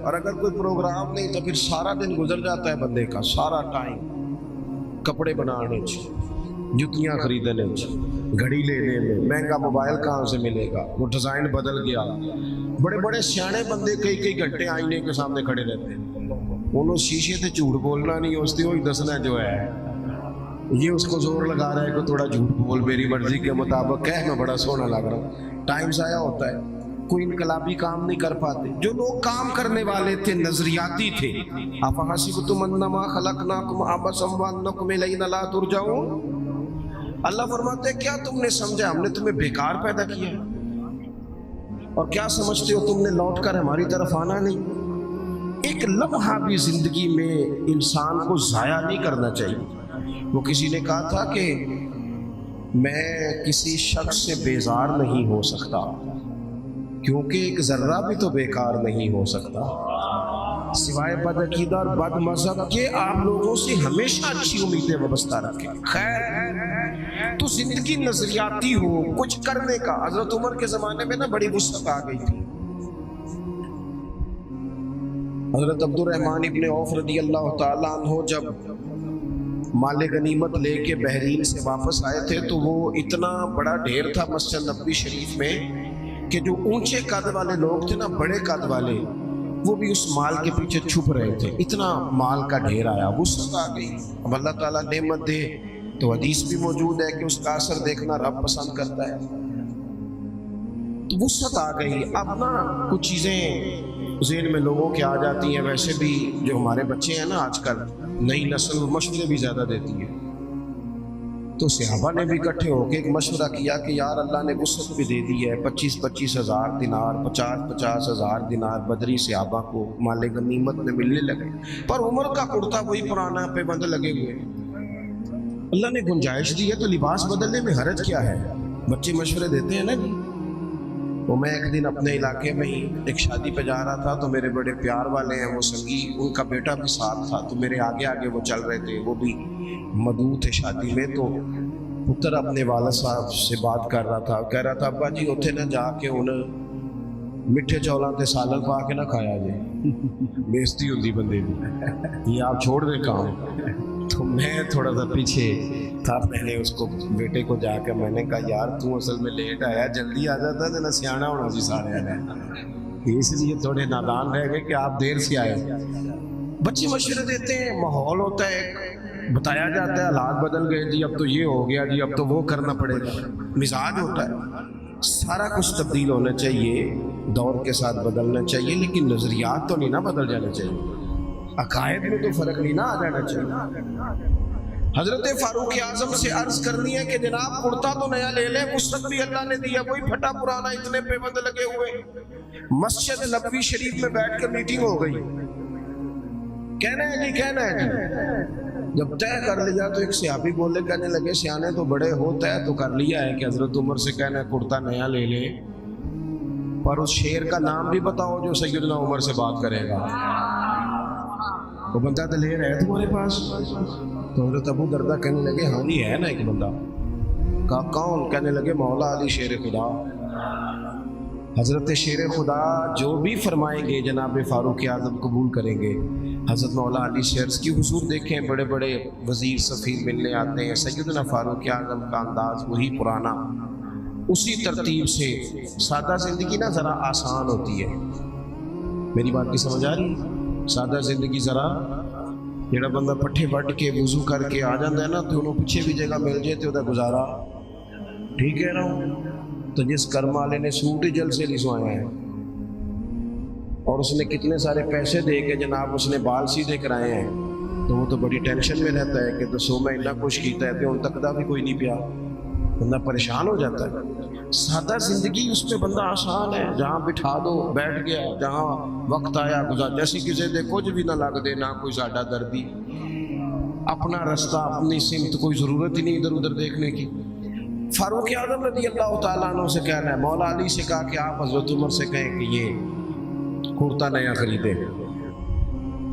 اور اگر کوئی پروگرام نہیں تو پھر سارا دن گزر جاتا ہے بندے کا، سارا ٹائم کپڑے بنانے جتیاں خریدنے گھڑی لینے میں، مہنگا موبائل کہاں سے ملے گا، وہ ڈیزائن بدل گیا۔ بڑے بڑے سیانے بندے کئی کئی گھنٹے آئینے کے سامنے کھڑے رہتے ہیں، انہوں شیشے تے جھوٹ بولنا نہیں، اس وہی دسنا جو ہے، یہ اس کو زور لگا رہا ہے کہ تھوڑا جھوٹ بول، میری مرضی کے مطابق کہہ، میں بڑا سونا لگ رہا ہوں، ٹائم ضائع ہوتا ہے، کوئی انقلابی کام نہیں کر پاتے۔ جو لوگ کام کرنے والے تھے، نظریاتی تھے، افحسبتم انما خلقناکم عبثا وانکم الینا لا ترجعون، اللہ فرماتے ہیں کیا تم نے سمجھا ہم نے تمہیں بیکار پیدا کیا ہے، اور کیا سمجھتے ہو تم نے لوٹ کر ہماری طرف آنا نہیں؟ ایک لمحہ بھی زندگی میں انسان کو ضائع نہیں کرنا چاہیے۔ وہ کسی نے کہا تھا کہ میں کسی شخص سے بیزار نہیں ہو سکتا کیونکہ ایک ذرہ بھی تو بیکار نہیں ہو سکتا، سوائے بد عقیدہ اور بد مذہب کے آپ لوگوں سے ہمیشہ اچھی امیدیں وابستہ رکھیں۔ خیر تو زندگی نظریاتی ہو، کچھ کرنے کا۔ حضرت عمر کے زمانے میں نا بڑی وسعت آ گئی تھی۔ حضرت عبد الرحمن ابن عوف رضی اللہ تعالیٰ عنہ جب مال غنیمت لے کے بحرین سے واپس آئے تھے تو وہ اتنا بڑا ڈھیر تھا مسجد نبوی شریف میں کہ جو اونچے قد والے لوگ تھے نا، بڑے قد والے، وہ بھی اس مال کے پیچھے چھپ رہے تھے، اتنا مال کا ڈھیر آیا، وسعت آ گئی۔ اب اللہ تعالیٰ نعمت دے تو حدیث بھی موجود ہے کہ اس کا اثر دیکھنا رب پسند کرتا ہے، تو وسعت آ گئی۔ اب نا کچھ چیزیں ذہن میں لوگوں کے آ جاتی ہیں، ویسے بھی جو ہمارے بچے ہیں نا آج کل نئی نسل مشورے بھی زیادہ دیتی ہے، تو صحابہ نے بھی اکٹھے ہو کے ایک مشورہ کیا کہ یار اللہ نے وسعت بھی دے دی ہے، 25-25 ہزار دینار، 50-50 ہزار دینار بدری صحابہ کو مال غنیمت میں ملنے لگے، پر عمر کا کرتا وہی پرانا پہ بند لگے ہوئے۔ اللہ نے گنجائش دی ہے تو لباس بدلنے میں حرج کیا ہے؟ بچے مشورے دیتے ہیں نا جی۔ وہ میں ایک دن اپنے علاقے میں ہی ایک شادی پہ جا رہا تھا تو میرے بڑے پیار والے ہیں وہ سنگی، ان کا بیٹا بھی ساتھ تھا، تو میرے آگے آگے وہ چل رہے تھے، وہ بھی مدعو تھے شادی میں، تو پتر اپنے والد صاحب سے بات کر رہا تھا، کہہ رہا تھا ابا جی اتنے نہ جا کے انہیں میٹھے چولاں تے سالن پا کے نہ کھایا جائے، بےزتی ہوتی بندے کی، یہ آپ چھوڑ دیں کام۔ تو میں تھوڑا سا پیچھے تھا، میں نے اس کو بیٹے کو جا کے میں نے کہا یار تو اصل میں لیٹ آیا، جلدی آ جاتا ہے نہ سیانا ہونا سی سارے نے، اس لیے تھوڑے نادان رہ گئے کہ آپ دیر سے آئے۔ بچے مشورے دیتے ہیں، ماحول ہوتا ہے، بتایا جاتا ہے حالات بدل گئے جی، اب تو یہ ہو گیا جی، اب تو وہ کرنا پڑے گا، مزاج ہوتا ہے، سارا کچھ تبدیل ہونا چاہیے، دور کے ساتھ بدلنا چاہیے، لیکن نظریات تو نہیں نہ بدل جانے چاہیے، عقائد میں تو فرق نہیں نہ آ جانا چاہیے۔ حضرت فاروق اعظم سے عرض کرنی ہے کہ جناب کرتا تو نیا لے لیں، وسعت بھی اللہ نے دیا، وہی پھٹا پرانا اتنے پیبند لگے ہوئے۔ مسجد نبوی شریف میں بیٹھ کے میٹنگ ہو گئی، کہنا ہے جی، کہنا ہے جی، جب طے کر لیا تو ایک صحابی بولے، کہنے لگے سیانے تو بڑے ہو، طے تو کر لیا ہے کہ حضرت عمر سے کہنا ہے کرتا نیا لے لے، پر اس شیر کا نام بھی بتاؤ جو سیدنا عمر سے بات کرے گا۔ وہ بندہ تو لے رہے تمہارے پاس؟ تو حضرت ابو دردہ کہنے لگے ہاں جی ہے نا ایک بندہ۔ کہا کون؟ کہنے لگے مولا علی شیر خدا۔ حضرت شیر خدا جو بھی فرمائیں گے جناب فاروق اعظم قبول کریں گے۔ حضرت مولا علی شیر کی حضور دیکھیں، بڑے بڑے وزیر سفیر ملنے آتے ہیں، سیدنا فاروق اعظم کا انداز وہی پرانا، اسی ترتیب سے۔ سادہ زندگی نا ذرا آسان ہوتی ہے، میری بات کی سمجھ آ رہی ہے؟ سادہ زندگی ذرا، جڑا بندہ پٹھے وڈ کے وضو کر کے آ جاتا ہے نا تو انہوں پیچھے بھی جگہ مل جائے تو گزارا ٹھیک ہے نا۔ تو جس کرم والے نے سوٹ ہی جل سے نہیں سوایا ہے اور اس نے کتنے سارے پیسے دے کے جناب اس نے بال سیدھے کرائے ہیں، تو وہ تو بڑی ٹینشن میں رہتا ہے کہ دسو میں اتنا کچھ کیتا ہے تو ان تک دا بھی کوئی نہیں پیا، بندہ پریشان ہو جاتا ہے۔ سادہ زندگی اس پہ بندہ آسان ہے، جہاں بٹھا دو بیٹھ گیا، جہاں وقت آیا گزار، جیسی کسی دے کچھ بھی نہ لگ دے، نہ کوئی ساڈا دردی، اپنا رستہ اپنی سمت، کوئی ضرورت ہی نہیں ادھر ادھر دیکھنے کی۔ فاروق اعظم رضی اللہ تعالیٰ عنہ سے کہنا ہے، مولا علی سے کہا کہ آپ حضرت عمر سے کہیں کہ یہ کرتا نیا خریدے،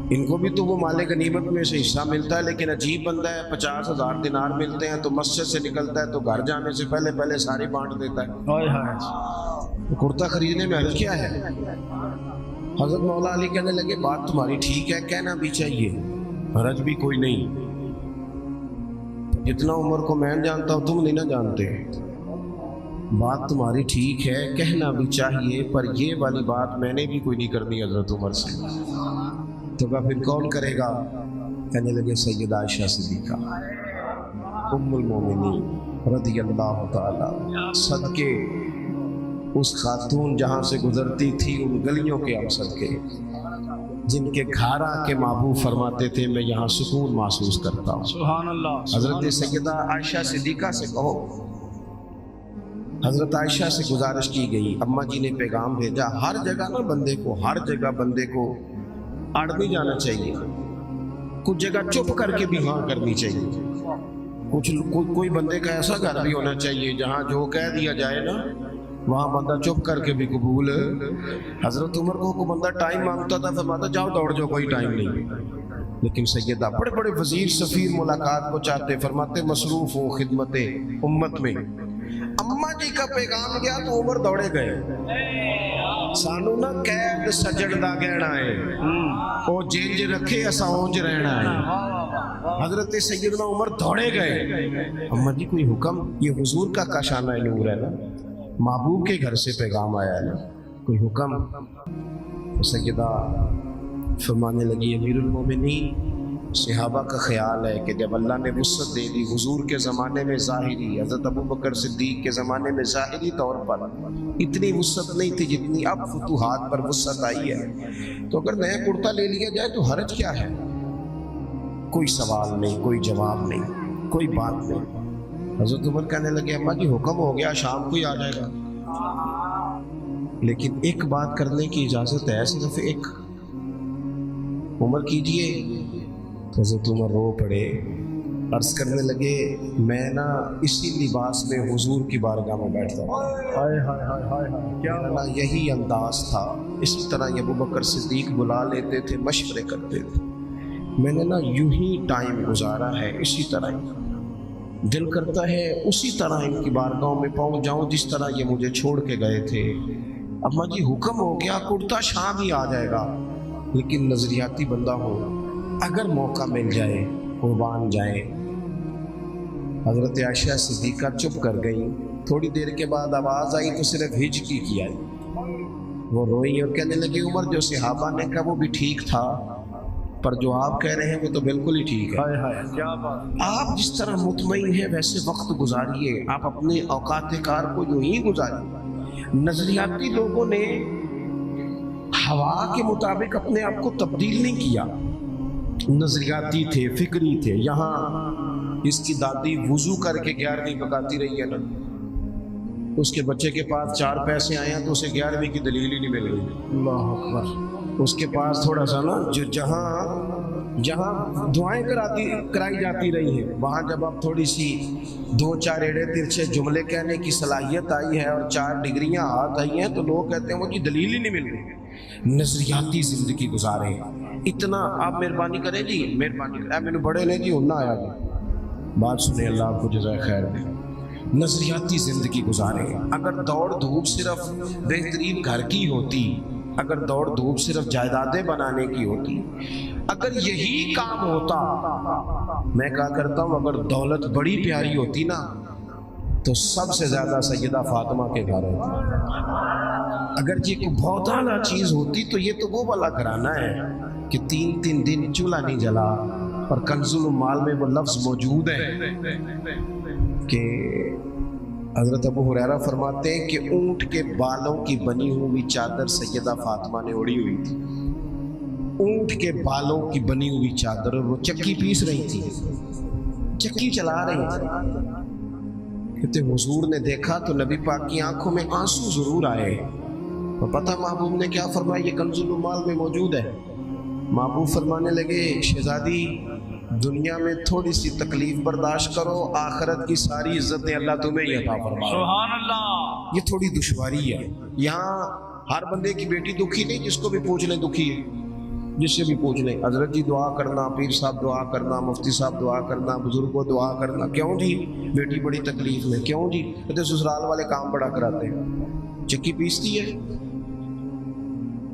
ان کو بھی تو وہ مال غنیمت میں سے حصہ ملتا ہے، لیکن عجیب بندہ ہے، 50,000 دینار ملتے ہیں تو مسجد سے نکلتا ہے تو گھر جانے سے پہلے پہلے ساری بانٹ دیتا ہے۔ کرتا خریدنے میں حرج کیا ہے؟ حضرت مولا علی کہنے لگے بات تمہاری ٹھیک ہے، کہنا بھی چاہیے، حرج بھی کوئی نہیں، جتنا عمر کو میں جانتا ہوں تم نہیں نہ جانتے، بات تمہاری ٹھیک ہے، کہنا بھی چاہیے، پر یہ والی بات میں نے بھی کوئی نہیں کرنی حضرت عمر سے۔ تو کہا پھر کون کرے گا؟ کہنے لگے سیدہ عائشہ صدیقہ ام المومنین رضی اللہ تعالی، صدقے اس خاتون جہاں سے گزرتی تھی ان گلیوں کے ہم صدقے، جن کے گھارا کے محبوب فرماتے تھے میں یہاں سکون محسوس کرتا ہوں۔ سبحان اللہ۔ حضرت سیدہ عائشہ صدیقہ سے کہو، حضرت عائشہ سے گزارش کی گئی، اماں جی نے پیغام بھیجا، ہر جگہ نا بندے کو، ہر جگہ بندے کو اڑ نہیں جانا چاہیے، کچھ جگہ چپ کر کے بھی ہاں کرنی چاہیے، کوئی بندے کا ایسا گھر بھی ہونا چاہیے جہاں جو کہہ دیا جائے نا وہاں بندہ چپ کر کے بھی قبول۔ حضرت عمر کو بندہ ٹائم مانگتا تھا، فرماتا جاؤ دوڑ جاؤ، کوئی ٹائم نہیں، لیکن سیدہ بڑے بڑے وزیر سفیر ملاقات کو چاہتے، فرماتے مصروف ہو خدمت امت میں۔ اماں جی کا پیغام گیا تو عمر دوڑے گئے، سانو نہ قید سجڑ دا گہنا ہے، او جینج رکھے اسا اونج رہنا ہے۔ حضرت سیدنا عمر دوڑے گئے، اماں جی کوئی حکم؟ یہ حضور کا کاشانہ نور ہے نا، محبوب کے گھر سے پیغام آیا ہے نا، کوئی حکم؟ تو سیدہ فرمانے لگی امیر المومنین، صحابہ کا خیال ہے کہ جب اللہ نے وسعت دے دی، حضور کے زمانے میں ظاہری، حضرت ابو بکر صدیق کے زمانے میں ظاہری طور پر اتنی وسعت نہیں تھی جتنی اب فتوحات پر وسعت آئی ہے، تو اگر نیا کرتا لے لیا جائے تو حرج کیا ہے؟ کوئی سوال نہیں، کوئی جواب نہیں، کوئی بات نہیں۔ حضرت عمر کہنے لگے اماں جی حکم ہو گیا، شام کو ہی آ جائے گا، لیکن ایک بات کرنے کی اجازت ہے، صرف ایک۔ عمر کیجئے۔ حضرت عمر رو پڑے، عرض کرنے لگے میں نا اسی لباس میں حضور کی بارگاہ میں بیٹھتا ہوں، کیا یہی انداز تھا، اسی طرح ابو بکر صدیق بلا لیتے تھے، مشورے کرتے تھے، میں نے نا یوں ہی ٹائم گزارا ہے، اسی طرح ہی دل کرتا ہے اسی طرح ان کی بارگاہوں میں پہنچ جاؤں جس طرح یہ مجھے چھوڑ کے گئے تھے۔ اماں جی حکم ہو گیا، کرتا شام ہی آ جائے گا، لیکن نظریاتی بندہ ہو، اگر موقع مل جائے قربان جائے۔ حضرت عائشہ صدیقہ چپ کر گئی، تھوڑی دیر کے بعد آواز آئی تو صرف ہجکی کی آئی، وہ روئی اور کہنے لگی عمر جو صحابہ نے کہا وہ بھی ٹھیک تھا، پر جو آپ کہہ رہے ہیں وہ تو بالکل ہی ٹھیک ہے۔ آپ جس طرح مطمئن ہیں ویسے وقت گزاریے، آپ اپنے اوقات کار کو یوں ہی گزاریے۔ نظریاتی لوگوں نے ہوا کے مطابق اپنے آپ کو تبدیل نہیں کیا، نظریاتی تھے، فکری تھے۔ یہاں اس کی دادی وضو کر کے 11ویں پکاتی رہی ہے نا، اس کے بچے کے پاس 4 پیسے آئے ہیں تو اسے 11ویں کی دلیل ہی نہیں مل رہی۔ اللہ اکبر۔ اس کے پاس تھوڑا سا نا جو جہاں دعائیں کرائی جاتی رہی ہیں، وہاں جب اب تھوڑی سی 2-4 ایڑے ترچھے جملے کہنے کی صلاحیت آئی ہے اور 4 ڈگریاں ہاتھ آئی ہیں تو لوگ کہتے ہیں وہ جی دلیل ہی نہیں مل رہی۔ نظریاتی زندگی گزارے، اتنا آپ مہربانی کریں جی، مہربانی کریں، میرے بڑے نے جی ہونا آیا جی، بات سنیں، اللہ آپ کو جزائے خیر دے۔ نظریاتی زندگی گزارے۔ اگر دوڑ دھوپ صرف بہترین گھر کی ہوتی، اگر دوڑ دھوپ صرف جائیدادیں بنانے کی ہوتی، اگر یہی کام ہوتا، میں کہا کرتا ہوں اگر دولت بڑی پیاری ہوتی نا تو سب سے زیادہ سیدہ فاطمہ کے گھر ہوتی۔ اگر یہ کوئی بہت اعلیٰ چیز ہوتی تو یہ تو وہ والا گھرانہ ہے کہ 3 دن چولہا نہیں جلا، اور کنز المال میں وہ لفظ موجود ہے کہ حضرت ابو ہریرہ فرماتے ہیں کہ اونٹ کے بالوں کی بنی ہوئی چادر سیدہ فاطمہ نے اوڑھی ہوئی تھی، اونٹ کے بالوں کی بنی ہوئی چادر، اور وہ چکی پیس رہی تھی، چکی چلا رہی تھی۔ کہتے حضور نے دیکھا تو نبی پاک کی آنکھوں میں آنسو ضرور آئے، اور پتہ محبوب نے کیا فرمایا؟ یہ کنز المال میں موجود ہے۔ محبوب فرمانے لگے شہزادی دنیا میں تھوڑی سی تکلیف برداشت کرو، آخرت کی ساری عزتیں اللہ تمہیں ہی عطا فرمائے۔ سبحان اللہ۔ یہ تھوڑی دشواری ہے، یہاں ہر بندے کی بیٹی دکھی نہیں، جس کو بھی پوچھ لیں دکھی ہے، جس سے بھی پوچھ لیں حضرت جی دعا کرنا، پیر صاحب دعا کرنا، مفتی صاحب دعا کرنا، بزرگ کو دعا کرنا، کیوں جی بیٹی بڑی تکلیف میں، کیوں جی؟ کہتے سسرال والے کام بڑا کراتے ہیں، چکی پیستی ہے۔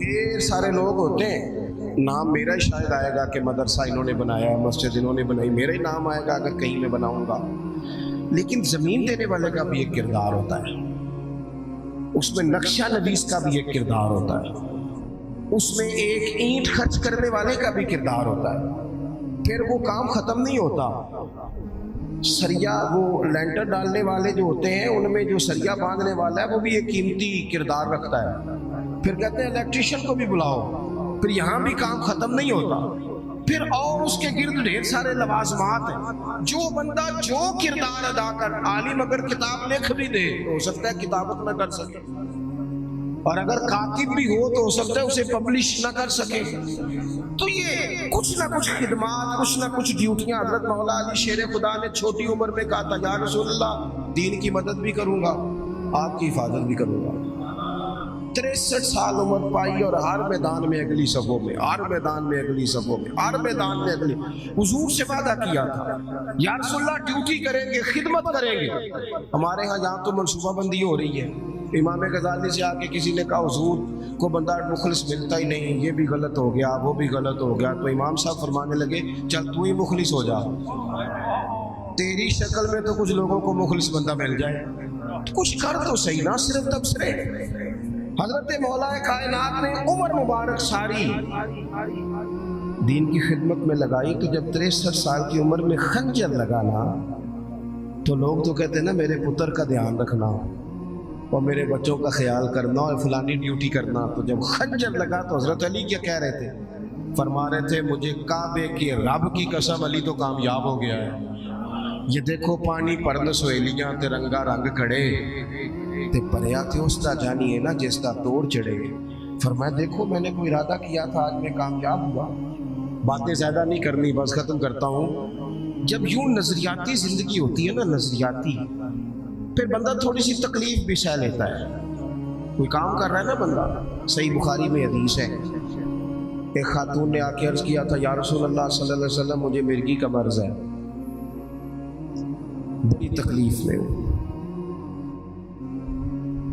ڈھیر سارے لوگ ہوتے ہیں، نام میرا ہی شاید آئے گا کہ مدرسہ انہوں نے بنایا، مسجد انہوں نے بنائی، میرا ہی نام آئے گا اگر کہیں میں بناؤں گا، لیکن زمین دینے والے کا بھی ایک کردار ہوتا ہے، اس میں نقشہ نویس کا بھی ایک کردار ہوتا ہے، اس میں ایک اینٹ خرچ کرنے والے کا بھی کردار ہوتا ہے۔ پھر وہ کام ختم نہیں ہوتا، سریا وہ لینٹر ڈالنے والے جو ہوتے ہیں ان میں جو سریا باندھنے والا ہے وہ بھی ایک قیمتی کردار رکھتا ہے۔ پھر کہتے ہیں الیکٹریشین کو بھی بلاؤ، پھر یہاں بھی کام ختم نہیں ہوتا، پھر اور اس کے گرد ڈھیر سارے لوازمات ہیں۔ جو بندہ جو کردار ادا کر، عالم اگر کتاب لکھ بھی دے تو ہو سکتا ہے کتابت نہ کر سکے، اور اگر کاتب بھی ہو تو ہو سکتا ہے اسے پبلش نہ کر سکے۔ تو یہ کچھ نہ کچھ خدمات، کچھ نہ کچھ ڈیوٹیاں۔ حضرت مولا علی شیر خدا نے چھوٹی عمر میں کہا تھا یا رسول اللہ دین کی مدد بھی کروں گا، آپ کی حفاظت بھی کروں گا۔ 63 سال عمر پائی اور ہر میدان میں اگلی صفوں میں، ہر میدان میں اگلی صفوں میں، ہر میدان میں اگلی۔ حضور سے وعدہ کیا تھا یا رسول اللہ ڈیوٹی کریں گے، خدمت کریں گے۔ ہمارے ہاں یہاں تو منصوبہ بندی ہو رہی ہے، امام غزالی سے آ کے کسی نے کہا حضور کو بندہ مخلص ملتا ہی نہیں، یہ بھی غلط ہو گیا وہ بھی غلط ہو گیا، تو امام صاحب فرمانے لگے چل تو ہی مخلص ہو جا، تیری شکل میں تو کچھ لوگوں کو مخلص بندہ مل جائے، کچھ کر تو صحیح نہ صرف تبصرے۔ حضرت مولا کائنات نے عمر مبارک ساری دین کی خدمت میں لگائی، تو جب 63 سال کی عمر میں خنجر لگانا تو لوگ تو کہتے ہیں نا میرے پتر کا دھیان رکھنا اور میرے بچوں کا خیال کرنا اور فلانی ڈیوٹی کرنا، تو جب خنجر لگا تو حضرت علی کیا کہہ رہے تھے؟ فرما رہے تھے مجھے کعبے کی رب کی قسم علی تو کامیاب ہو گیا ہے، یہ دیکھو پانی پرن سہیلیاں تے رنگا رنگ کھڑے تے پریا تھے اس کا جانی ہے نا جس کا توڑ چڑھے۔ فرمایا دیکھو میں نے کوئی ارادہ کیا تھا، آج میں کامیاب ہوا۔ باتیں زیادہ نہیں کرنی، بس ختم کرتا ہوں۔ جب یوں نظریاتی زندگی ہوتی ہے نا، نظریاتی، پھر بندہ تھوڑی سی تکلیف بھی سہ لیتا ہے۔ کوئی کام کر رہا ہے نا بندہ، صحیح بخاری میں حدیث ہے، ایک خاتون نے آ کے عرض کیا تھا یا رسول اللہ صلی اللہ علیہ وسلم مجھے مرگی کا مرض ہے، بڑی تکلیف میں ہوں۔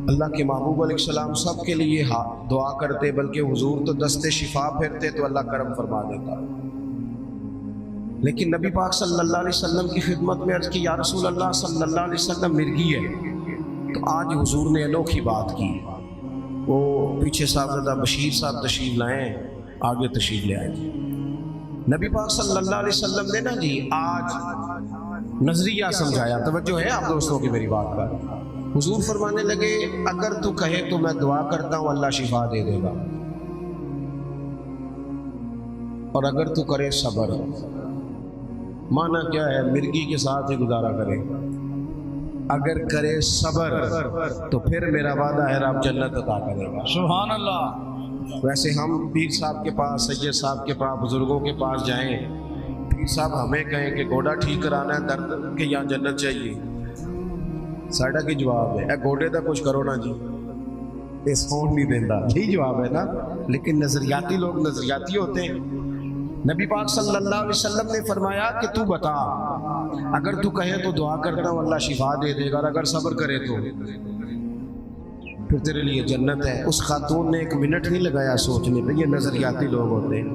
اللہ کے محبوب علیہ السلام سب کے لیے دعا کرتے، بلکہ حضور تو دستے شفا پھرتے تو اللہ کرم فرما دیتا، لیکن نبی پاک صلی اللہ علیہ وسلم کی خدمت میں عرض کی یا رسول اللہ صلی اللہ علیہ وسلم مرگی ہے۔ تو آج حضور نے انوکھی بات کی، وہ پیچھے صاحبزادہ بشیر صاحب تشریف لائیں، آگے تشریف لے آئیں۔ نبی پاک صلی اللہ علیہ وسلم نے نا جی آج نظریہ سمجھایا، توجہ ہے آپ دوستوں کی میری بات پر۔ حضور فرمانے لگے اگر تو کہے تو میں دعا کرتا ہوں اللہ شفا دے دے گا، اور اگر تو کرے صبر۔ معنی کیا ہے؟ مرگی کے ساتھ ہی گزارا کرے، اگر کرے صبر تو پھر میرا وعدہ ہے رب جنت عطا کرے گا۔ سبحان اللہ۔ ویسے ہم پیر صاحب کے پاس، سید صاحب کے پاس، بزرگوں کے پاس جائیں، پیر صاحب ہمیں کہیں کہ گوڑا ٹھیک کرانا ہے درد کہ یہاں جنت چاہیے، ساڈا کی جواب ہے اے گوڑے دا کچھ کرو نا جی، یہ سون نہیں دینا، یہی جواب ہے نا۔ لیکن نظریاتی لوگ نظریاتی ہوتے ہیں۔ نبی پاک صلی اللہ علیہ وسلم نے فرمایا کہ تو بتا، اگر تو کہے تو دعا کرتا ہوں اللہ شفا دے دے گا، اور اگر صبر کرے تو پھر تیرے لیے جنت ہے۔ اس خاتون نے ایک منٹ نہیں لگایا سوچنے پہ، یہ نظریاتی لوگ ہوتے ہیں۔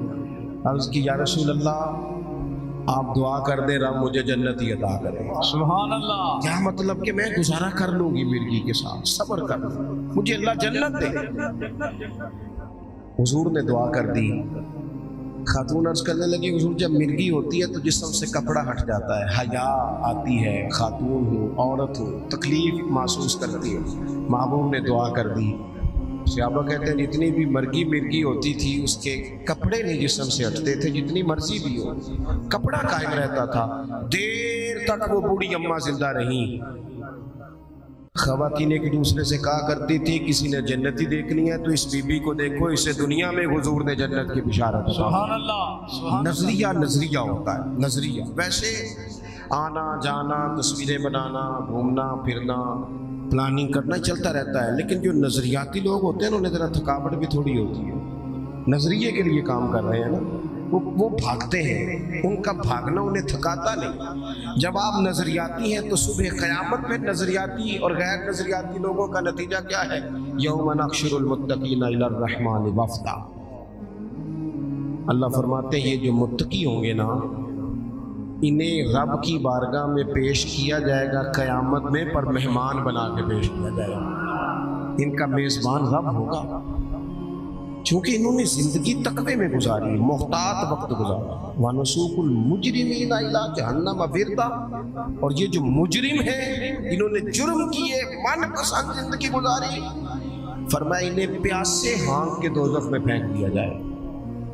عرض کی یا رسول اللہ آپ دعا کر دیں رب مجھے جنت ہی عطا کرے۔ سبحان اللہ۔ کیا مطلب کہ میں گزارا کر لوں گی مرگی کے ساتھ، صبر کر لوں، مجھے اللہ جنت دے۔ حضور نے دعا کر دی۔ خاتون عرض کرنے لگی حضور جب مرگی ہوتی ہے تو جسم سے کپڑا ہٹ جاتا ہے، حیا آتی ہے، خاتون ہوں، عورت ہوں، تکلیف محسوس کرتی ہے۔ محبوب نے دعا کر دی۔ صحابہ کہتے ہیں جتنی بھی مرگی ہوتی تھی اس کے کپڑے نہیں جسم سے ہٹتے تھے، جتنی مرضی بھی ہو کپڑا قائم رہتا تھا۔ دیر تک وہ بوڑھی اماں زندہ رہیں۔ خواتین ایک دوسرے سے کہا کرتی تھی کسی نے جنتی دیکھنی ہے تو اس بی بی کو دیکھو، اسے دنیا میں حضور نے جنت کی بشارت دی۔ سبحان اللہ۔ نظریہ ہوتا ہے، نظریہ۔ ویسے آنا جانا، تصویریں بنانا، گھومنا پھرنا، پلاننگ کرنا چلتا رہتا ہے، لیکن جو نظریاتی لوگ ہوتے ہیں انہیں ذرا تھکاوٹ بھی تھوڑی ہوتی ہے، نظریے کے لیے کام کر رہے ہیں نا۔ وہ بھاگتے ہیں، ان کا بھاگنا انہیں تھکاتا نہیں۔ جب آپ نظریاتی ہیں تو صبح قیامت میں نظریاتی اور غیر نظریاتی لوگوں کا نتیجہ کیا ہے؟ یوم نحشر المتقین الی الرحمن وفدا۔ اللہ فرماتے ہیں یہ جو متقی ہوں گے نا، انہیں رب کی بارگاہ میں پیش کیا جائے گا قیامت میں، پر مہمان بنا کے پیش کیا جائے گا۔ ان کا میزبان رب ہوگا، چونکہ انہوں نے زندگی تقوی میں گزاری، محتاط وقت گزارا۔ وَنُسُوقُ الْمُجْرِمِينَ إِلَىٰ جَهَنَّمَ وِرْدًا، اور یہ جو مجرم ہیں، انہوں نے جرم کیے، من پسند زندگی گزاری، فرمایا انہیں پیاسے ہانک کے دوزخ میں پھینک دیا جائے،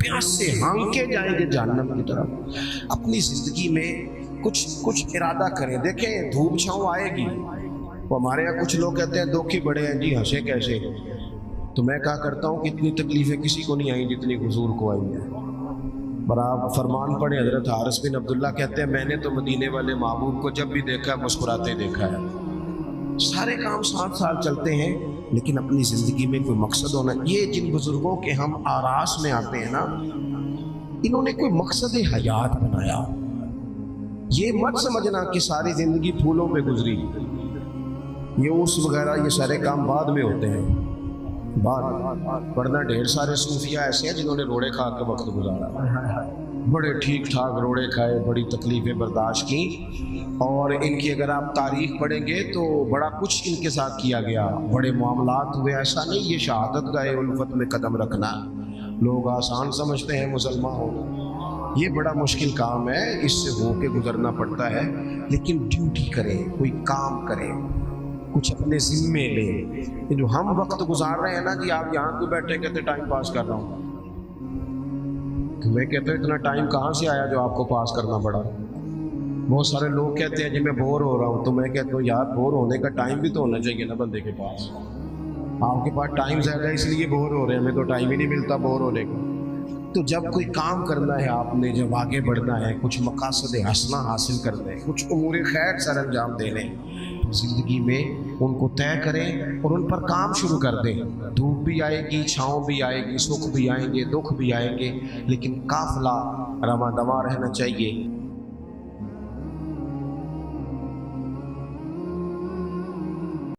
پیاسے ہانکے جائیں گے جہنم کی طرف۔ اپنی زندگی میں کچھ ارادہ کریں، دیکھیں دھوپ چھاؤں آئے گی۔ وہ ہمارے یہاں کچھ لوگ کہتے ہیں دکھی بڑے ہیں جی، ہنسے کیسے؟ تو میں کہا کرتا ہوں کہ اتنی تکلیفیں کسی کو نہیں آئیں جتنی حضور کو آئی ہیں۔ پر آپ فرمان پڑھیں، حضرت حارث بن عبداللہ کہتے ہیں میں نے تو مدینے والے محبوب کو جب بھی دیکھا مسکراتے دیکھا ہے۔ سارے کام 7 سال چلتے ہیں، لیکن اپنی زندگی میں کوئی مقصد ہونا۔ یہ جن بزرگوں کے ہم آراس میں آتے ہیں نا، انہوں نے کوئی مقصد حیات بنایا۔ یہ مت سمجھنا کہ ساری زندگی پھولوں پہ گزری، یہ عرس وغیرہ یہ سارے کام بعد میں ہوتے ہیں، ورنہ ڈھیر سارے صوفیاء ایسے ہیں جنہوں نے روڑے کھا کے وقت گزارا، بڑے ٹھیک ٹھاک روڑے کھائے، بڑی تکلیفیں برداشت کی، اور ان کی اگر آپ تاریخ پڑھیں گے تو بڑا کچھ ان کے ساتھ کیا گیا، بڑے معاملات ہوئے۔ ایسا نہیں یہ شہادت گاہ الفت میں قدم رکھنا لوگ آسان سمجھتے ہیں مسلمان ہونا، یہ بڑا مشکل کام ہے، اس سے ہو کے گزرنا پڑتا ہے۔ لیکن ڈیوٹی کریں، کوئی کام کریں، کچھ اپنے ذمے لیں۔ یہ جو ہم وقت گزار رہے ہیں نا جی، آپ یہاں کوئی بیٹھے کہتے ٹائم پاس کر رہا ہوں، تو میں کہتا ہوں اتنا ٹائم کہاں سے آیا جو آپ کو پاس کرنا پڑا؟ بہت سارے لوگ کہتے ہیں جی میں بور ہو رہا ہوں، تو میں کہتا ہوں یار بور ہونے کا ٹائم بھی تو ہونا چاہیے نا بندے کے پاس۔ آپ کے پاس ٹائم زیادہ ہے اس لیے بور ہو رہے ہیں، ہمیں تو ٹائم ہی نہیں ملتا بور ہونے کا۔ تو جب کوئی کام کرنا ہے آپ نے، جب آگے بڑھنا ہے، کچھ مقاصد حسنہ حاصل کرنا ہے، کچھ امور خیر سر انجام دینے، زندگی میں ان کو طے کریں اور ان پر کام شروع کر دیں۔ دھوپ بھی آئے گی، چھاؤں بھی آئے گی، سکھ بھی آئیں گے، دکھ بھی آئیں گے، لیکن قافلہ رواں دواں رہنا چاہیے۔